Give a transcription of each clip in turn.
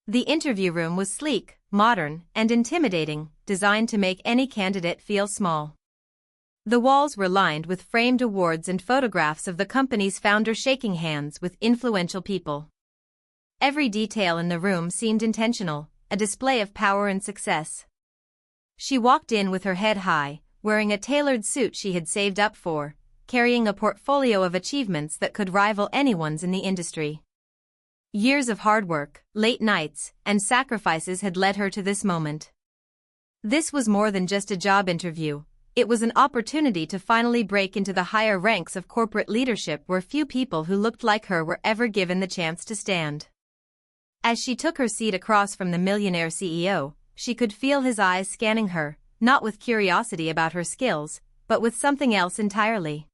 The interview room was sleek, modern, and intimidating, designed to make any candidate feel small. The walls were lined with framed awards and photographs of the company's founder shaking hands with influential people. Every detail in the room seemed intentional, a display of power and success. She walked in with her head high, wearing a tailored suit she had saved up for, carrying a portfolio of achievements that could rival anyone's in the industry. Years of hard work, late nights, and sacrifices had led her to this moment. This was more than just a job interview. It was an opportunity to finally break into the higher ranks of corporate leadership where few people who looked like her were ever given the chance to stand. As she took her seat across from the Millionaire CEO, she could feel his eyes scanning her, not with curiosity about her skills, but with something else entirely.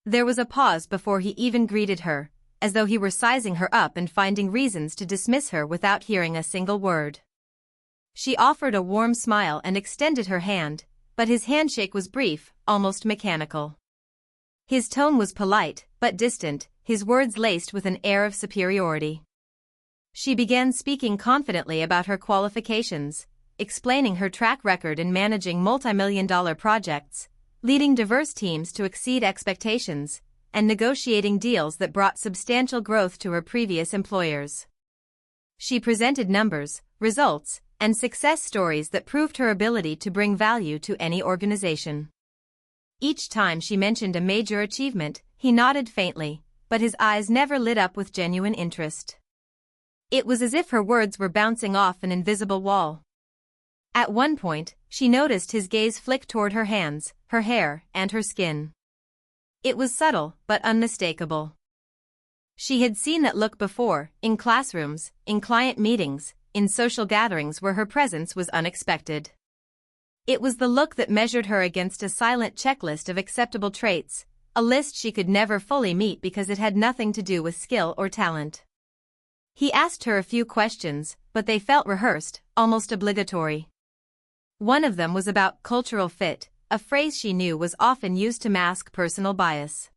There was a pause before he even greeted her, as though he were sizing her up and finding reasons to dismiss her without hearing a single word. She offered a warm smile and extended her hand, but his handshake was brief, almost mechanical. His tone was polite, but distant, his words laced with an air of superiority. She began speaking confidently about her qualifications, explaining her track record in managing multi-million-dollar projects, leading diverse teams to exceed expectations, and negotiating deals that brought substantial growth to her previous employers. She presented numbers, results, and success stories that proved her ability to bring value to any organization. Each time she mentioned a major achievement, he nodded faintly, but his eyes never lit up with genuine interest. It was as if her words were bouncing off an invisible wall. At one point, she noticed his gaze flick toward her hands, her hair, and her skin. It was subtle, but unmistakable. She had seen that look before, in classrooms, in client meetings, in social gatherings where her presence was unexpected. It was the look that measured her against a silent checklist of acceptable traits, a list she could never fully meet because it had nothing to do with skill or talent. He asked her a few questions, but they felt rehearsed, almost obligatory. One of them was about cultural fit, a phrase she knew was often used to mask personal bias.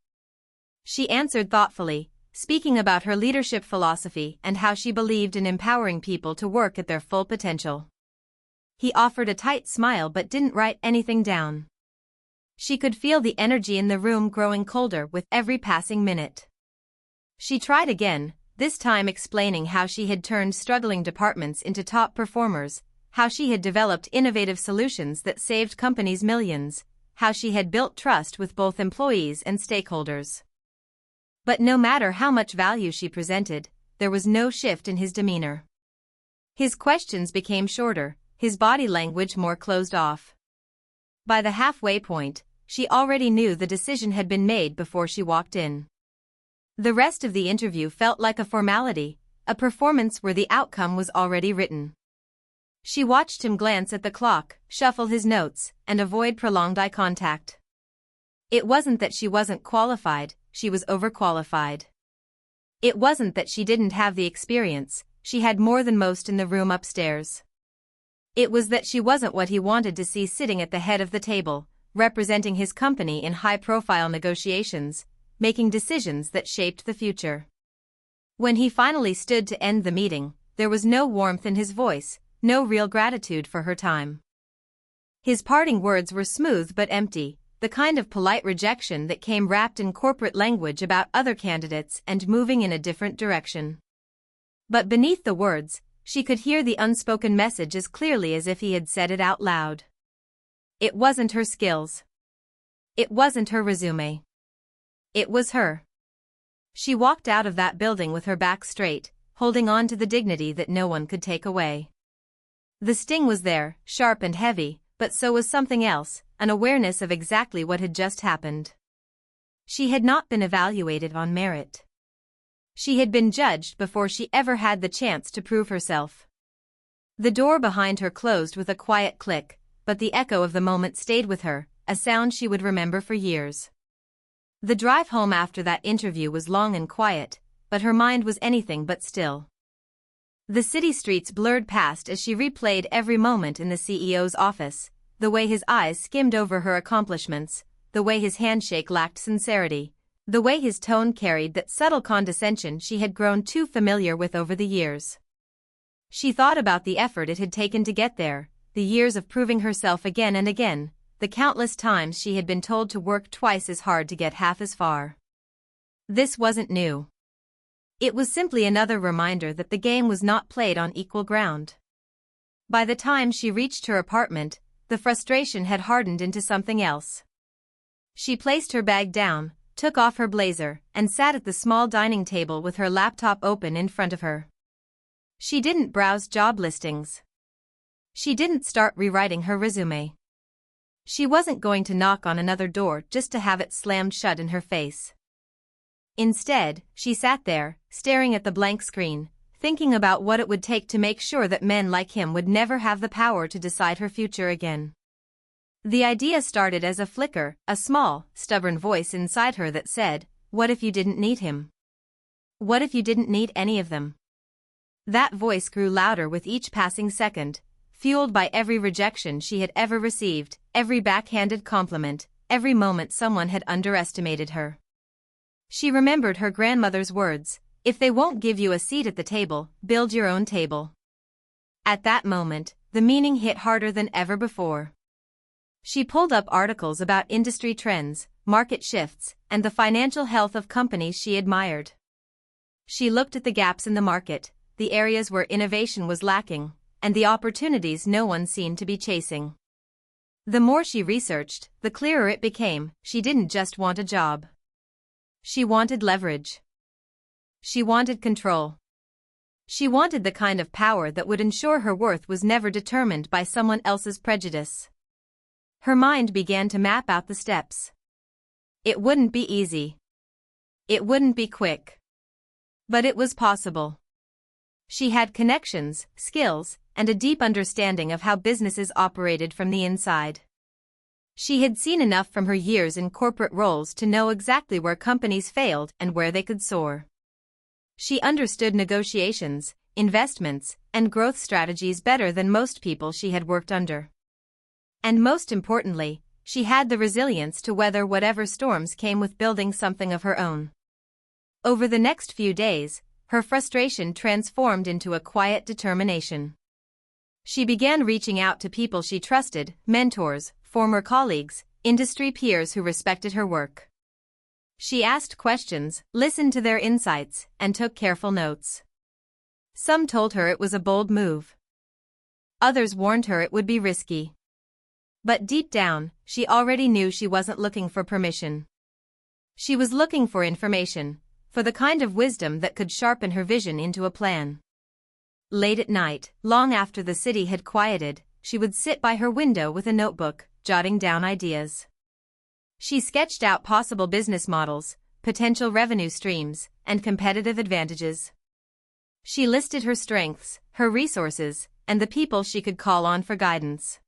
She answered thoughtfully, speaking about her leadership philosophy and how she believed in empowering people to work at their full potential. He offered a tight smile but didn't write anything down. She could feel the energy in the room growing colder with every passing minute. She tried again, this time explaining how she had turned struggling departments into top performers, how she had developed innovative solutions that saved companies millions, how she had built trust with both employees and stakeholders. But no matter how much value she presented, there was no shift in his demeanor. His questions became shorter, his body language more closed off. By the halfway point, she already knew the decision had been made before she walked in. The rest of the interview felt like a formality, a performance where the outcome was already written. She watched him glance at the clock, shuffle his notes, and avoid prolonged eye contact. It wasn't that she wasn't qualified, she was overqualified. It wasn't that she didn't have the experience, she had more than most in the room upstairs. It was that she wasn't what he wanted to see sitting at the head of the table, representing his company in high-profile negotiations, making decisions that shaped the future. When he finally stood to end the meeting, there was no warmth in his voice, no real gratitude for her time. His parting words were smooth but empty, the kind of polite rejection that came wrapped in corporate language about other candidates and moving in a different direction. But beneath the words, she could hear the unspoken message as clearly as if he had said it out loud. It wasn't her skills. It wasn't her resume. It was her. She walked out of that building with her back straight, holding on to the dignity that no one could take away. The sting was there, sharp and heavy, but so was something else, an awareness of exactly what had just happened. She had not been evaluated on merit. She had been judged before she ever had the chance to prove herself. The door behind her closed with a quiet click, but the echo of the moment stayed with her, a sound she would remember for years. The drive home after that interview was long and quiet, but her mind was anything but still. The city streets blurred past as she replayed every moment in the CEO's office, the way his eyes skimmed over her accomplishments, the way his handshake lacked sincerity, the way his tone carried that subtle condescension she had grown too familiar with over the years. She thought about the effort it had taken to get there, the years of proving herself again and again, the countless times she had been told to work twice as hard to get half as far. This wasn't new. It was simply another reminder that the game was not played on equal ground. By the time she reached her apartment, the frustration had hardened into something else. She placed her bag down, took off her blazer, and sat at the small dining table with her laptop open in front of her. She didn't browse job listings. She didn't start rewriting her resume. She wasn't going to knock on another door just to have it slammed shut in her face. Instead, she sat there, staring at the blank screen, thinking about what it would take to make sure that men like him would never have the power to decide her future again. The idea started as a flicker, a small, stubborn voice inside her that said, "What if you didn't need him? What if you didn't need any of them?" That voice grew louder with each passing second, fueled by every rejection she had ever received, every backhanded compliment, every moment someone had underestimated her. She remembered her grandmother's words, "If they won't give you a seat at the table, build your own table." At that moment, the meaning hit harder than ever before. She pulled up articles about industry trends, market shifts, and the financial health of companies she admired. She looked at the gaps in the market, the areas where innovation was lacking, and the opportunities no one seemed to be chasing. The more she researched, the clearer it became, she didn't just want a job. She wanted leverage. She wanted control. She wanted the kind of power that would ensure her worth was never determined by someone else's prejudice. Her mind began to map out the steps. It wouldn't be easy. It wouldn't be quick. But it was possible. She had connections, skills, and a deep understanding of how businesses operated from the inside. She had seen enough from her years in corporate roles to know exactly where companies failed and where they could soar. She understood negotiations, investments, and growth strategies better than most people she had worked under. And most importantly, she had the resilience to weather whatever storms came with building something of her own. Over the next few days, her frustration transformed into a quiet determination. She began reaching out to people she trusted, mentors, former colleagues, industry peers who respected her work. She asked questions, listened to their insights, and took careful notes. Some told her it was a bold move. Others warned her it would be risky. But deep down, she already knew she wasn't looking for permission. She was looking for information, for the kind of wisdom that could sharpen her vision into a plan. Late at night, long after the city had quieted, she would sit by her window with a notebook, jotting down ideas. She sketched out possible business models, potential revenue streams, and competitive advantages. She listed her strengths, her resources, and the people she could call on for guidance.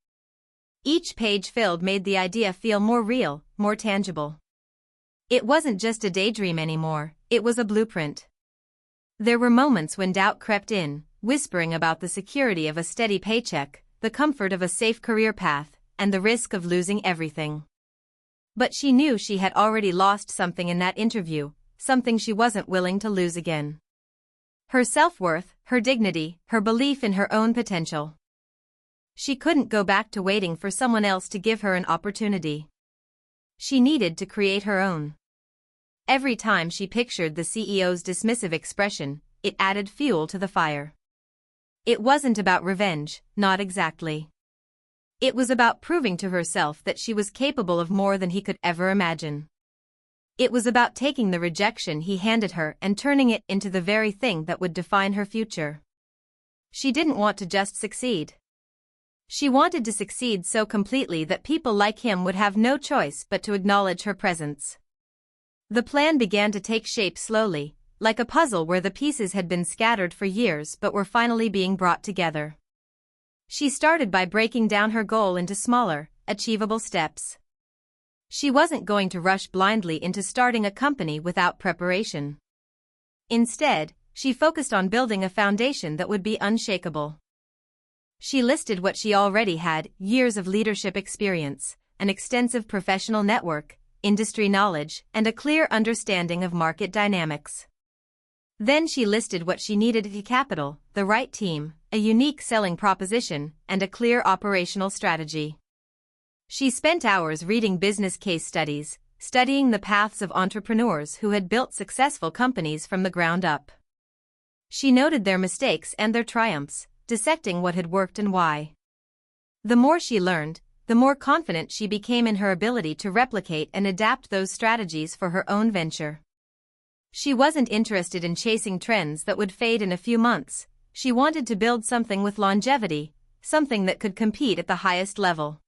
Each page filled made the idea feel more real, more tangible. It wasn't just a daydream anymore, it was a blueprint. There were moments when doubt crept in, whispering about the security of a steady paycheck, the comfort of a safe career path, and the risk of losing everything. But she knew she had already lost something in that interview, something she wasn't willing to lose again. Her self-worth, her dignity, her belief in her own potential. She couldn't go back to waiting for someone else to give her an opportunity. She needed to create her own. Every time she pictured the CEO's dismissive expression, it added fuel to the fire. It wasn't about revenge, not exactly. It was about proving to herself that she was capable of more than he could ever imagine. It was about taking the rejection he handed her and turning it into the very thing that would define her future. She didn't want to just succeed. She wanted to succeed so completely that people like him would have no choice but to acknowledge her presence. The plan began to take shape slowly, like a puzzle where the pieces had been scattered for years but were finally being brought together. She started by breaking down her goal into smaller, achievable steps. She wasn't going to rush blindly into starting a company without preparation. Instead, she focused on building a foundation that would be unshakable. She listed what she already had: years of leadership experience, an extensive professional network, industry knowledge, and a clear understanding of market dynamics. Then she listed what she needed: the capital, the right team, a unique selling proposition, and a clear operational strategy. She spent hours reading business case studies, studying the paths of entrepreneurs who had built successful companies from the ground up. She noted their mistakes and their triumphs, dissecting what had worked and why. The more she learned, the more confident she became in her ability to replicate and adapt those strategies for her own venture. She wasn't interested in chasing trends that would fade in a few months. She wanted to build something with longevity, something that could compete at the highest level.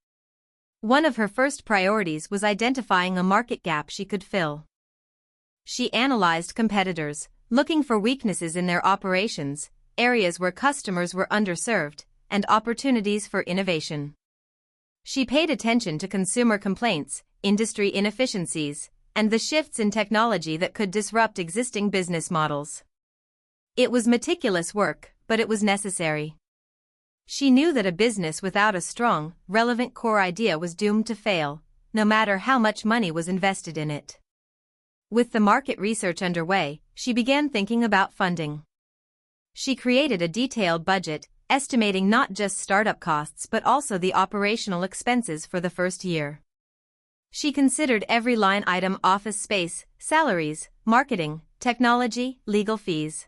One of her first priorities was identifying a market gap she could fill. She analyzed competitors, looking for weaknesses in their operations, areas where customers were underserved, and opportunities for innovation. She paid attention to consumer complaints, industry inefficiencies, and the shifts in technology that could disrupt existing business models. It was meticulous work, but it was necessary. She knew that a business without a strong, relevant core idea was doomed to fail, no matter how much money was invested in it. With the market research underway, she began thinking about funding. She created a detailed budget, estimating not just startup costs but also the operational expenses for the first year. She considered every line item: office space, salaries, marketing, technology, legal fees.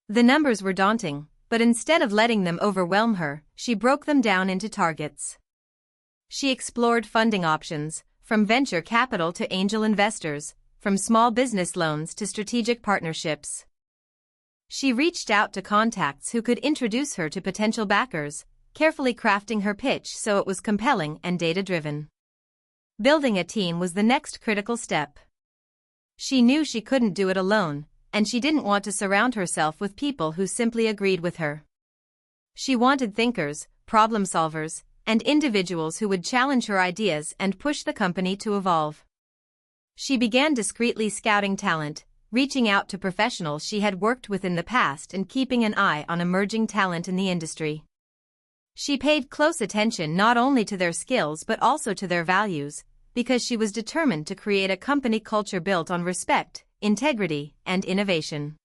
The numbers were daunting, but instead of letting them overwhelm her, she broke them down into targets. She explored funding options, from venture capital to angel investors, from small business loans to strategic partnerships. She reached out to contacts who could introduce her to potential backers, carefully crafting her pitch so it was compelling and data-driven. Building a team was the next critical step. She knew she couldn't do it alone, and she didn't want to surround herself with people who simply agreed with her. She wanted thinkers, problem solvers, and individuals who would challenge her ideas and push the company to evolve. She began discreetly scouting talent, reaching out to professionals she had worked with in the past and keeping an eye on emerging talent in the industry. She paid close attention not only to their skills but also to their values, because she was determined to create a company culture built on respect, integrity, and innovation.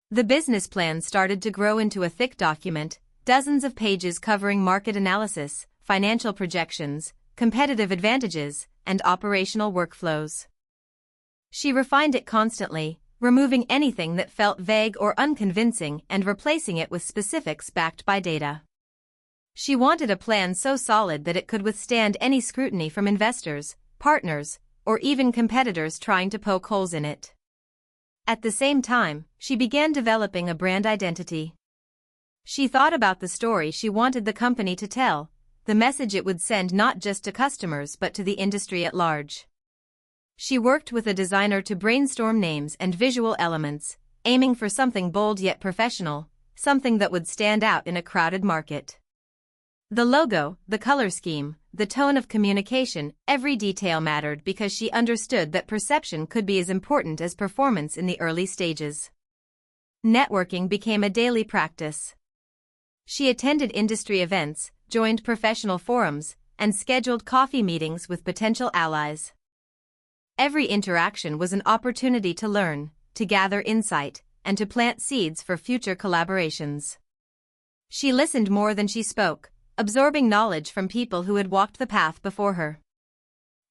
The business plan started to grow into a thick document, dozens of pages covering market analysis, financial projections, competitive advantages, and operational workflows. She refined it constantly, removing anything that felt vague or unconvincing and replacing it with specifics backed by data. She wanted a plan so solid that it could withstand any scrutiny from investors, partners, or even competitors trying to poke holes in it. At the same time, she began developing a brand identity. She thought about the story she wanted the company to tell, the message it would send not just to customers but to the industry at large. She worked with a designer to brainstorm names and visual elements, aiming for something bold yet professional, something that would stand out in a crowded market. The logo, the color scheme, the tone of communication, every detail mattered because she understood that perception could be as important as performance in the early stages. Networking became a daily practice. She attended industry events, joined professional forums, and scheduled coffee meetings with potential allies. Every interaction was an opportunity to learn, to gather insight, and to plant seeds for future collaborations. She listened more than she spoke, absorbing knowledge from people who had walked the path before her.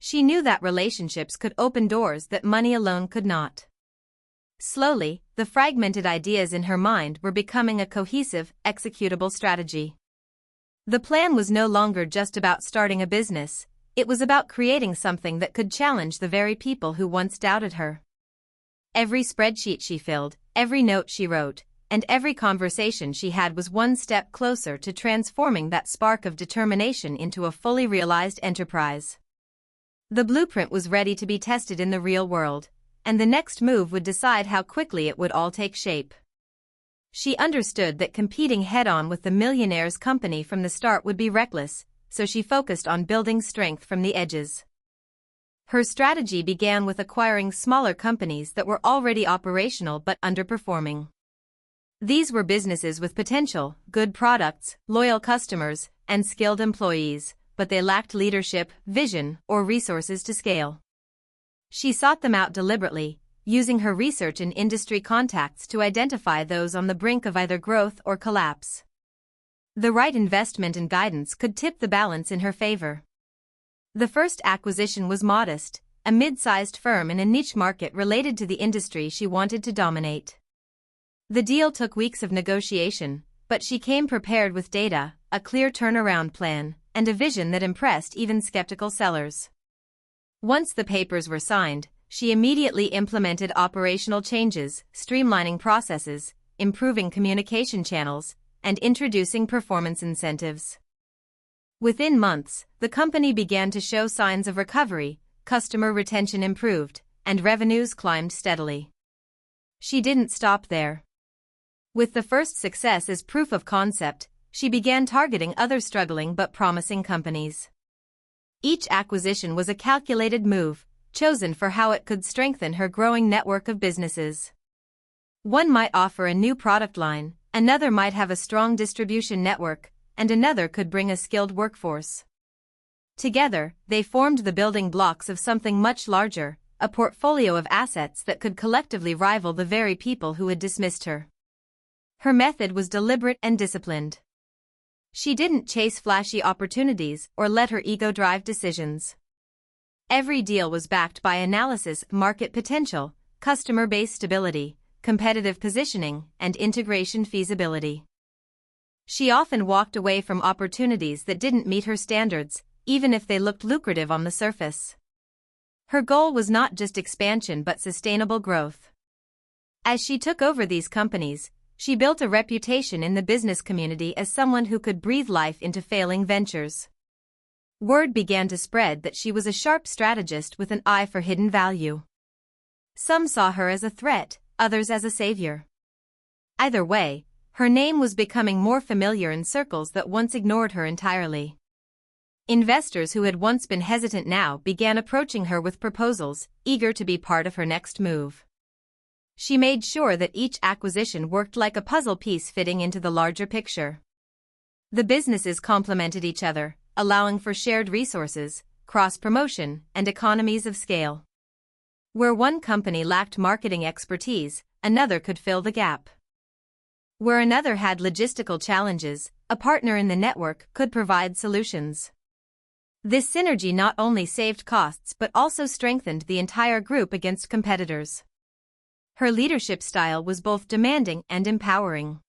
She knew that relationships could open doors that money alone could not. Slowly, the fragmented ideas in her mind were becoming a cohesive, executable strategy. The plan was no longer just about starting a business, it was about creating something that could challenge the very people who once doubted her. Every spreadsheet she filled, every note she wrote, and every conversation she had was one step closer to transforming that spark of determination into a fully realized enterprise. The blueprint was ready to be tested in the real world, and the next move would decide how quickly it would all take shape. She understood that competing head-on with the Millionaire's company from the start would be reckless, so she focused on building strength from the edges. Her strategy began with acquiring smaller companies that were already operational but underperforming. These were businesses with potential, good products, loyal customers, and skilled employees, but they lacked leadership, vision, or resources to scale. She sought them out deliberately, using her research and industry contacts to identify those on the brink of either growth or collapse. The right investment and guidance could tip the balance in her favor. The first acquisition was modest, a mid-sized firm in a niche market related to the industry she wanted to dominate. The deal took weeks of negotiation, but she came prepared with data, a clear turnaround plan, and a vision that impressed even skeptical sellers. Once the papers were signed, she immediately implemented operational changes, streamlining processes, improving communication channels, and introducing performance incentives. Within months, the company began to show signs of recovery, customer retention improved, and revenues climbed steadily. She didn't stop there. With the first success as proof of concept, she began targeting other struggling but promising companies. Each acquisition was a calculated move, chosen for how it could strengthen her growing network of businesses. One might offer a new product line, another might have a strong distribution network, and another could bring a skilled workforce. Together, they formed the building blocks of something much larger, a portfolio of assets that could collectively rival the very people who had dismissed her. Her method was deliberate and disciplined. She didn't chase flashy opportunities or let her ego drive decisions. Every deal was backed by analysis, market potential, customer base stability, competitive positioning, and integration feasibility. She often walked away from opportunities that didn't meet her standards, even if they looked lucrative on the surface. Her goal was not just expansion but sustainable growth. As she took over these companies, she built a reputation in the business community as someone who could breathe life into failing ventures. Word began to spread that she was a sharp strategist with an eye for hidden value. Some saw her as a threat, others as a savior. Either way, her name was becoming more familiar in circles that once ignored her entirely. Investors who had once been hesitant now began approaching her with proposals, eager to be part of her next move. She made sure that each acquisition worked like a puzzle piece fitting into the larger picture. The businesses complemented each other, allowing for shared resources, cross-promotion, and economies of scale. Where one company lacked marketing expertise, another could fill the gap. Where another had logistical challenges, a partner in the network could provide solutions. This synergy not only saved costs but also strengthened the entire group against competitors. Her leadership style was both demanding and empowering.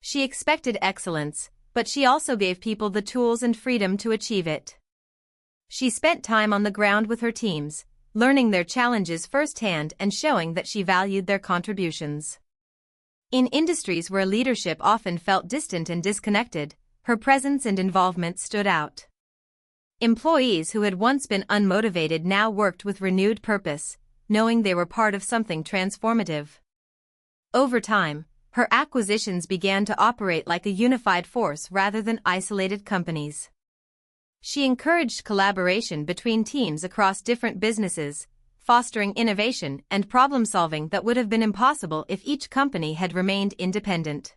She expected excellence, but she also gave people the tools and freedom to achieve it. She spent time on the ground with her teams, learning their challenges firsthand and showing that she valued their contributions. In industries where leadership often felt distant and disconnected, her presence and involvement stood out. Employees who had once been unmotivated now worked with renewed purpose, knowing they were part of something transformative. Over time, her acquisitions began to operate like a unified force rather than isolated companies. She encouraged collaboration between teams across different businesses, fostering innovation and problem-solving that would have been impossible if each company had remained independent.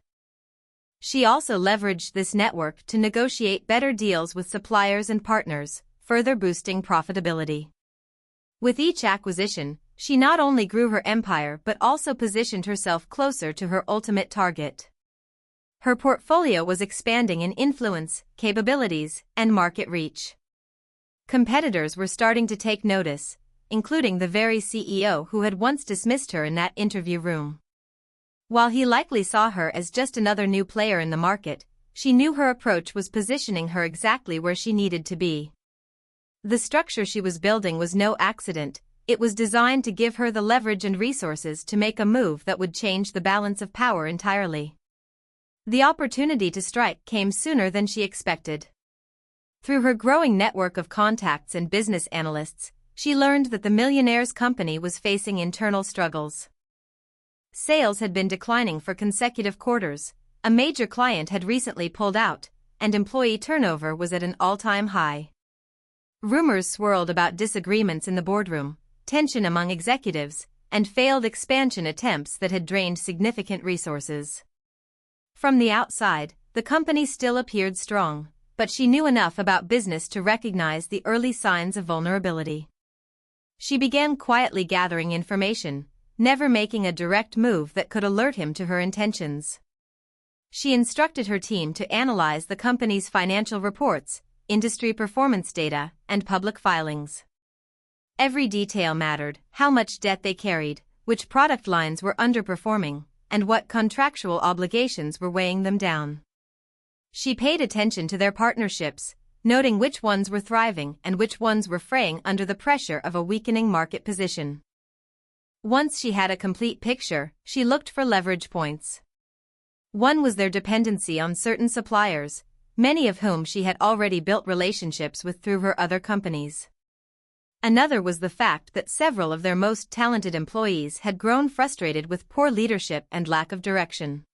She also leveraged this network to negotiate better deals with suppliers and partners, further boosting profitability. With each acquisition, she not only grew her empire but also positioned herself closer to her ultimate target. Her portfolio was expanding in influence, capabilities, and market reach. Competitors were starting to take notice, including the very CEO who had once dismissed her in that interview room. While he likely saw her as just another new player in the market, she knew her approach was positioning her exactly where she needed to be. The structure she was building was no accident. It was designed to give her the leverage and resources to make a move that would change the balance of power entirely. The opportunity to strike came sooner than she expected. Through her growing network of contacts and business analysts, she learned that the Millionaire's company was facing internal struggles. Sales had been declining for consecutive quarters, a major client had recently pulled out, and employee turnover was at an all-time high. Rumors swirled about disagreements in the boardroom, tension among executives, and failed expansion attempts that had drained significant resources. From the outside, the company still appeared strong, but she knew enough about business to recognize the early signs of vulnerability. She began quietly gathering information, never making a direct move that could alert him to her intentions. She instructed her team to analyze the company's financial reports, industry performance data, and public filings. Every detail mattered: how much debt they carried, which product lines were underperforming, and what contractual obligations were weighing them down. She paid attention to their partnerships, noting which ones were thriving and which ones were fraying under the pressure of a weakening market position. Once she had a complete picture, she looked for leverage points. One was their dependency on certain suppliers, many of whom she had already built relationships with through her other companies. Another was the fact that several of their most talented employees had grown frustrated with poor leadership and lack of direction.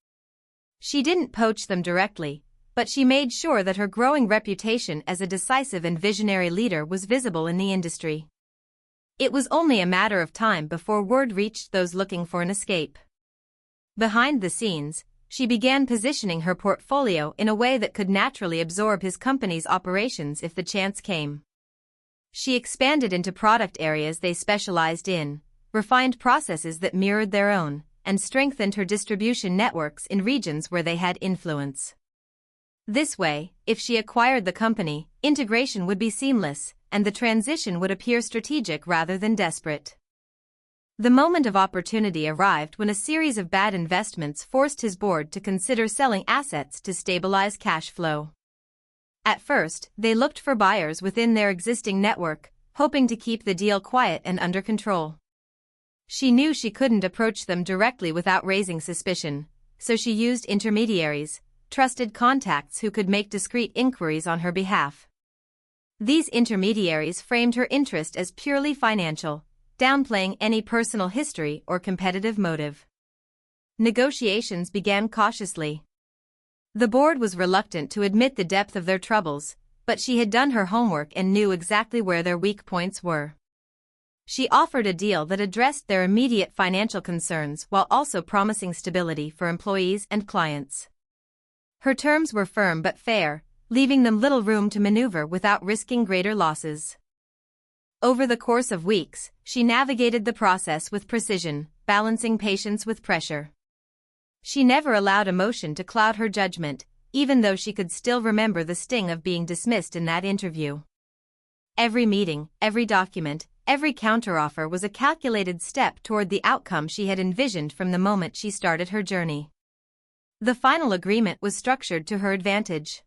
She didn't poach them directly, but she made sure that her growing reputation as a decisive and visionary leader was visible in the industry. It was only a matter of time before word reached those looking for an escape. Behind the scenes, she began positioning her portfolio in a way that could naturally absorb his company's operations if the chance came. She expanded into product areas they specialized in, refined processes that mirrored their own, and strengthened her distribution networks in regions where they had influence. This way, if she acquired the company, integration would be seamless, and the transition would appear strategic rather than desperate. The moment of opportunity arrived when a series of bad investments forced his board to consider selling assets to stabilize cash flow. At first, they looked for buyers within their existing network, hoping to keep the deal quiet and under control. She knew she couldn't approach them directly without raising suspicion, so she used intermediaries, trusted contacts who could make discreet inquiries on her behalf. These intermediaries framed her interest as purely financial, downplaying any personal history or competitive motive. Negotiations began cautiously. The board was reluctant to admit the depth of their troubles, but she had done her homework and knew exactly where their weak points were. She offered a deal that addressed their immediate financial concerns while also promising stability for employees and clients. Her terms were firm but fair, leaving them little room to maneuver without risking greater losses. Over the course of weeks, she navigated the process with precision, balancing patience with pressure. She never allowed emotion to cloud her judgment, even though she could still remember the sting of being dismissed in that interview. Every meeting, every document, every counteroffer was a calculated step toward the outcome she had envisioned from the moment she started her journey. The final agreement was structured to her advantage.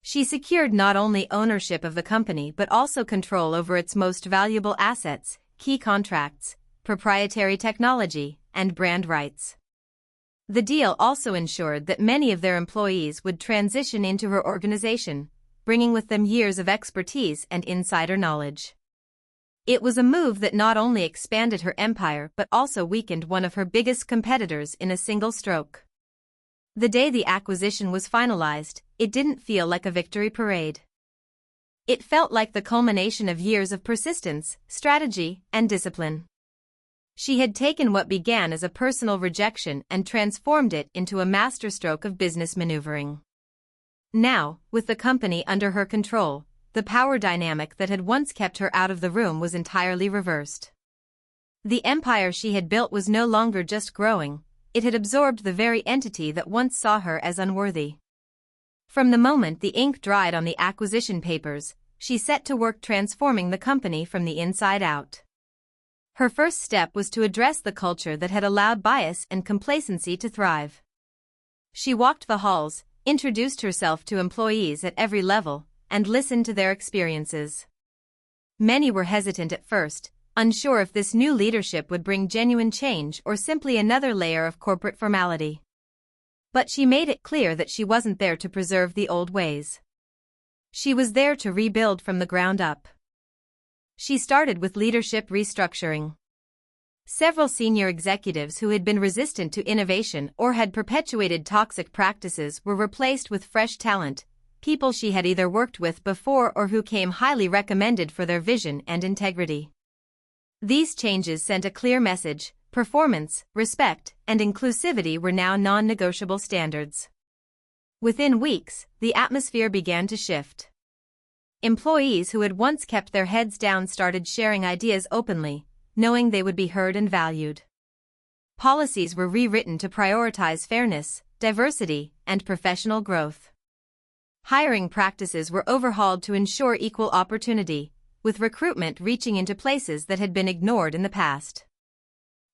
She secured not only ownership of the company but also control over its most valuable assets, key contracts, proprietary technology, and brand rights. The deal also ensured that many of their employees would transition into her organization, bringing with them years of expertise and insider knowledge. It was a move that not only expanded her empire but also weakened one of her biggest competitors in a single stroke. The day the acquisition was finalized, it didn't feel like a victory parade. It felt like the culmination of years of persistence, strategy, and discipline. She had taken what began as a personal rejection and transformed it into a masterstroke of business maneuvering. Now, with the company under her control, the power dynamic that had once kept her out of the room was entirely reversed. The empire she had built was no longer just growing, it had absorbed the very entity that once saw her as unworthy. From the moment the ink dried on the acquisition papers, she set to work transforming the company from the inside out. Her first step was to address the culture that had allowed bias and complacency to thrive. She walked the halls, introduced herself to employees at every level, and listened to their experiences. Many were hesitant at first, unsure if this new leadership would bring genuine change or simply another layer of corporate formality. But she made it clear that she wasn't there to preserve the old ways. She was there to rebuild from the ground up. She started with leadership restructuring. Several senior executives who had been resistant to innovation or had perpetuated toxic practices were replaced with fresh talent, people she had either worked with before or who came highly recommended for their vision and integrity. These changes sent a clear message: performance, respect, and inclusivity were now non-negotiable standards. Within weeks, the atmosphere began to shift. Employees who had once kept their heads down started sharing ideas openly, knowing they would be heard and valued. Policies were rewritten to prioritize fairness, diversity, and professional growth. Hiring practices were overhauled to ensure equal opportunity, with recruitment reaching into places that had been ignored in the past.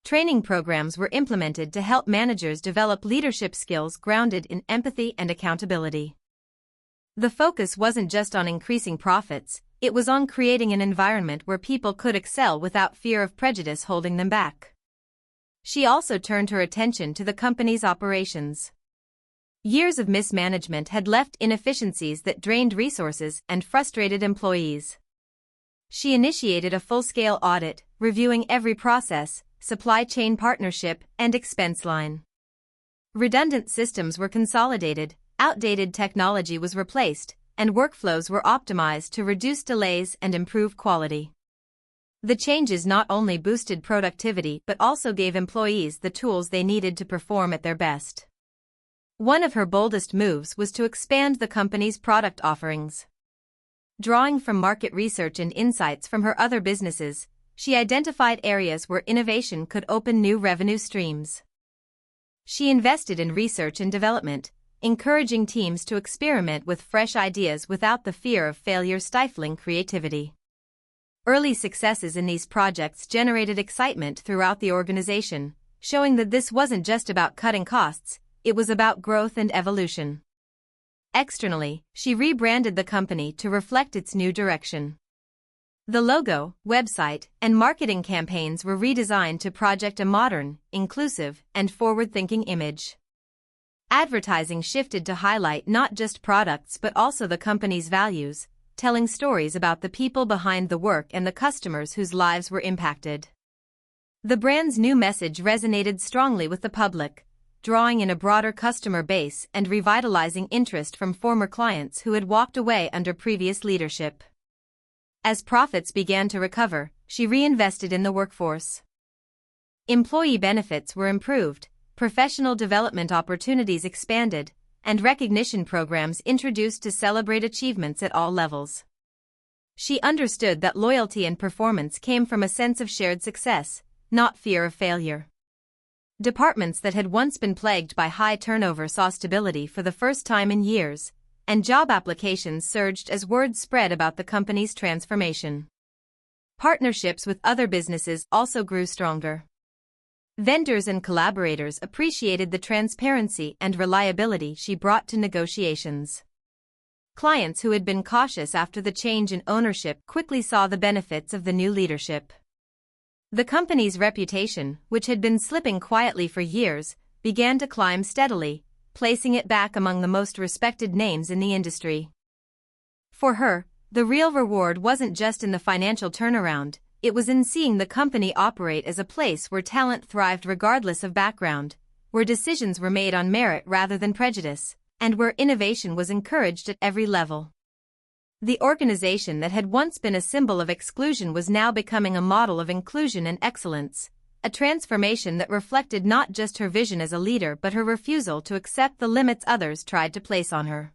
Training programs were implemented to help managers develop leadership skills grounded in empathy and accountability. The focus wasn't just on increasing profits, it was on creating an environment where people could excel without fear of prejudice holding them back. She also turned her attention to the company's operations. Years of mismanagement had left inefficiencies that drained resources and frustrated employees. She initiated a full-scale audit, reviewing every process, supply chain partnership, and expense line. Redundant systems were consolidated, outdated technology was replaced, and workflows were optimized to reduce delays and improve quality. The changes not only boosted productivity but also gave employees the tools they needed to perform at their best. One of her boldest moves was to expand the company's product offerings. Drawing from market research and insights from her other businesses, she identified areas where innovation could open new revenue streams. She invested in research and development, encouraging teams to experiment with fresh ideas without the fear of failure stifling creativity. Early successes in these projects generated excitement throughout the organization, showing that this wasn't just about cutting costs, it was about growth and evolution. Externally, she rebranded the company to reflect its new direction. The logo, website, and marketing campaigns were redesigned to project a modern, inclusive, and forward-thinking image. Advertising shifted to highlight not just products but also the company's values, telling stories about the people behind the work and the customers whose lives were impacted. The brand's new message resonated strongly with the public, drawing in a broader customer base and revitalizing interest from former clients who had walked away under previous leadership. As profits began to recover, she reinvested in the workforce. Employee benefits were improved, professional development opportunities expanded, and recognition programs introduced to celebrate achievements at all levels. She understood that loyalty and performance came from a sense of shared success, not fear of failure. Departments that had once been plagued by high turnover saw stability for the first time in years, and job applications surged as word spread about the company's transformation. Partnerships with other businesses also grew stronger. Vendors and collaborators appreciated the transparency and reliability she brought to negotiations. Clients who had been cautious after the change in ownership quickly saw the benefits of the new leadership. The company's reputation, which had been slipping quietly for years, began to climb steadily, placing it back among the most respected names in the industry. For her, the real reward wasn't just in the financial turnaround, it was in seeing the company operate as a place where talent thrived regardless of background, where decisions were made on merit rather than prejudice, and where innovation was encouraged at every level. The organization that had once been a symbol of exclusion was now becoming a model of inclusion and excellence, a transformation that reflected not just her vision as a leader but her refusal to accept the limits others tried to place on her.